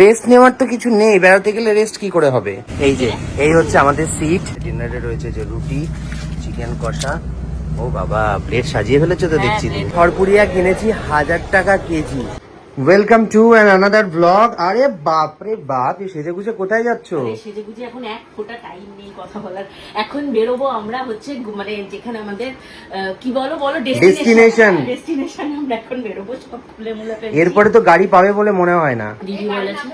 Rest নেওয়ার তো কিছু নেই, বেড়াতে গেলে রেস্ট কি করে হবে। এই যে এই হচ্ছে আমাদের সিট। ডিনারে রয়েছে যে রুটি, চিকেন কষা। ও বাবা, প্লেট সাজিয়ে ফেলেছো তো দেখছি। খড়পুরিয়া কিনেছি 1000 টাকা KG. Welcome to an another blog. আরে বাপ রে বাপ, এই সেজেগুজে কোথায় যাচ্ছো? সেজেগুজে এখন এক ফোঁটা টাইম নেই কথা বলার। এখন বেরোবো আমরা হচ্ছে মানে যেখানে আমাদের কি বলো ডেস্টিনেশন। আমরা এখন বেরোবো সব খুলে মুলে ফেলছি। এরপরে তো গাড়ি পাবে বলে মনে হয় না। দিদি বলেছে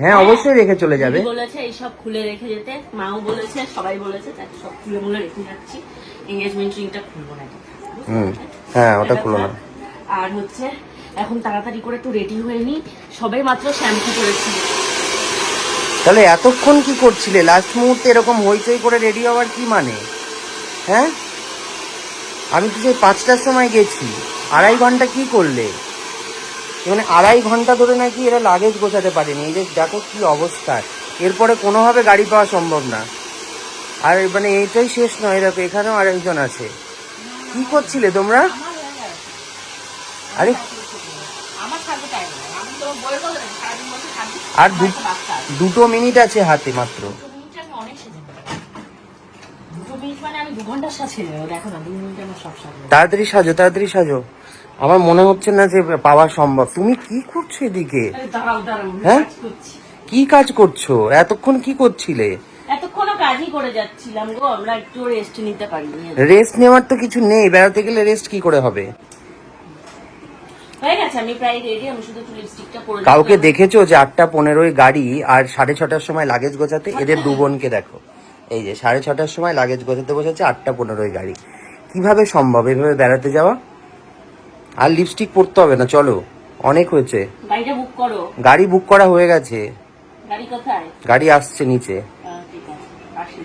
হ্যাঁ অবশ্যই রেখে চলে যাবে। বলেছে এইসব খুলে রেখে যেতে, মাও বলেছে, সবাই বলেছে, তাই সব খুলে মুলে রেখে যাচ্ছি। এনগেজমেন্ট রিংটা খুলবো না। হ্যাঁ ওটা খুলো না। আর হচ্ছে এখন তাড়াতাড়ি করে একটু রেডি হয়ে নি, সবাই মাত্র শ্যাম্পু করেছি। তাহলে এতক্ষণ কি করছিলে? লাস্ট মুহূর্তে এরকম হইচই করে রেডি হওয়ার কি মানে? হ্যাঁ, আমি তো সেই 5টার সময় গেছি, 2.5 ঘন্টা কি করলে? মানে 2.5 ঘন্টা ধরে নাকি এরা লাগেজ গোছাতে পারেনি। এই যে দেখো কি অবস্থা, এরপরে কোনোভাবে গাড়ি পাওয়া সম্ভব না। আর মানে এইটাই শেষ নয়, দেখো এখানেও আরেকজন আছে। কি করছিলে তোমরা? আরে আর 2 মিনিট আছে হাতে মাত্র। তাড়াতাড়ি সাজো, তাড়াতাড়ি সাজো। আমার মনে হচ্ছে না যে পাওয়া সম্ভব। তুমি কি করছো এদিকে? হ্যাঁ, কি কাজ করছো? এতক্ষণ কি করছিলে? এতক্ষণও কাজই করে যাচ্ছিলাম গো, আমরা একটু রেস্ট নিতে পারিনি। রেস্ট নেওয়ার তো কিছু নেই, বেড়াতে গেলে রেস্ট কি করে হবে। হয়ে গেছে, আমি প্রায় রেডি, আমি শুধু একটু লিপস্টিকটা পরে। কাউকে দেখেছো যে 8:15 গাড়ি আর 6:30টার সময় লাগেজ গোছাতে? এদের 2 বোনকে দেখো, এই যে 6:30টার সময় লাগেজ গোছাতে বসেছে, 8:15 গাড়ি। কিভাবে সম্ভব এভাবে বেড়াতে যাওয়া? আর লিপস্টিক পরতে হবে না, চলো অনেক হয়েছে। গাড়িটা বুক করো। গাড়ি বুক করা হয়ে গেছে। গাড়ি কোথায়? গাড়ি আসছে নিচে। ঠিক আছে, আসি।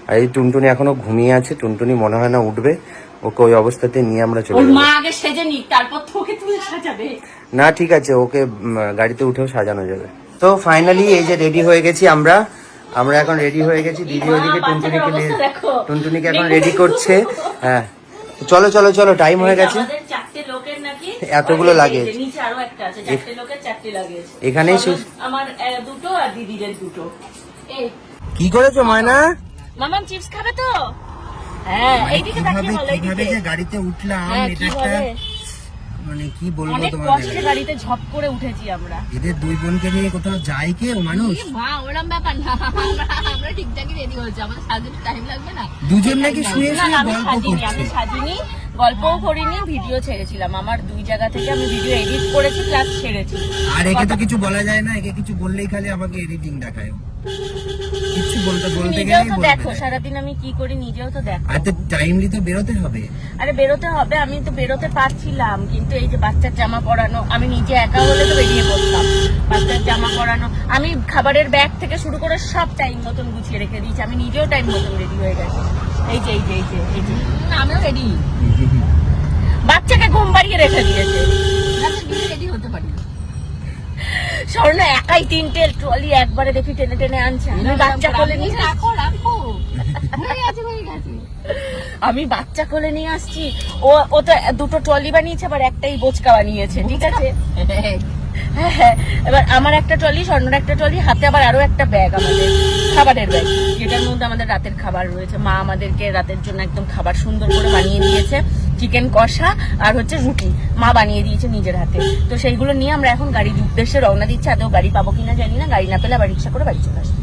আর এই টুনটুনি এখনো ঘুমিয়ে আছে, টুনটুনি মনে হয় না উঠবে। ওকে ওই অবস্থাতে নিয়ে আমরা চলে ওর যাবো। মা আগে সেজে নি, তারপর তো ওকে তুলে সাজাবে। না ঠিক আছে, ওকে গাড়িতে উঠেও সাজানো যাবে। তো ফাইনালি এই যে রেডি হয়ে গেছি আমরা এখন রেডি হয়ে গেছি। দিদি ওইদিকে টুনটুনিকে এখন রেডি করছে। হ্যাঁ চলো চলো চলো, টাইম হয়ে গেছে। এতগুলো লাগেজ, নিচে আরো একটা আছে, 4টে লোকের 4টে লাগেজ। এখানেই আমার 2টো আর দিদিদের 2টো। এই কি করেছো ময়না? মামাম চিপস খাবে তো? হ্যাঁ, এইদিকে তাকিয়ে বলো, এইদিকে। যে গাড়িতে উঠলাম, এটা একটা মানে কি বলবো অনেক কষ্টে গাড়িতে ঝপ করে উঠেছি আমরা। এদের 2 বোনকে নিয়ে কোথাও যায় কেউ মানুষ? মা ওরম ব্যাপার না, আমরা ঠিকঠাকই রেডি হয়েছি, আমাদের সাজাতে টাইম লাগবে না। দুজন নাকি শুয়ে শুয়ে গল্প করছে। আমি সাজিনি, গল্পও করিনি, ভিডিও ছেড়েছিলাম। আমার 2 জায়গা থেকে আমি ভিডিও এডিট করেছি প্লাস ছেড়েছি। আর একে তো কিছু বলা যায় না, একে কিছু বললেই খালি আমাকে এডিটিং দেখায়। কিছু বলতে গেলেই বলবে। দেখো সারাদিন আমি কি করি নিজেও তো দেখো। আর তো টাইমলি তো বেরোতে হবে। আরে বেরোতে হবে, আমি তো বেরোতে পারছিলাম, কিন্তু এই যে বাচ্চার জামা পরানো, আমি নিজে একা হলে তো বেরিয়ে পড়তাম। বাচ্চার জামা পরানো, আমি খাবারের ব্যাগ থেকে শুরু করে সব টাইম মতন গুছিয়ে রেখে দিয়েছি। আমি নিজেও টাইম মতন রেডি হয়ে গেছি। এই যে এই যে এই যে এই যে আমিও রেডি। বাচ্চাকে ঘুম পাড়িয়ে রেখে দিয়েছে, রেডি হতে পারি। স্বর্ণ একাই 3টে ট্রলি একবারে দেখি টেনে টেনে আনছে। আমি বাচ্চা কোলে নিয়ে আমি বাচ্চা কোলে নিয়ে আসছি। ও তো 2টো ট্রলি বানিয়েছে, আবার একটাই বোচকা বানিয়েছে, ঠিক আছে। হ্যাঁ, এবার আমার একটা ট্রলি, স্বর্ণর একটা ট্রলি, হাতে আবার আরো একটা ব্যাগ, আমাদের খাবারের ব্যাগ, যেটার মধ্যে আমাদের রাতের খাবার রয়েছে। মা আমাদেরকে রাতের জন্য একদম খাবার সুন্দর করে বানিয়ে দিয়েছে, চিকেন কষা আর হচ্ছে রুটি মা বানিয়ে দিয়েছে নিজের হাতে। তো সেইগুলো নিয়ে আমরা এখন গাড়ির উদ্দেশ্যে রওনা দিচ্ছি। আদৌ গাড়ি পাবো কিনা জানি না, গাড়ি না পেলে আবার রিক্সা করে বাড়ি চলে আসবো।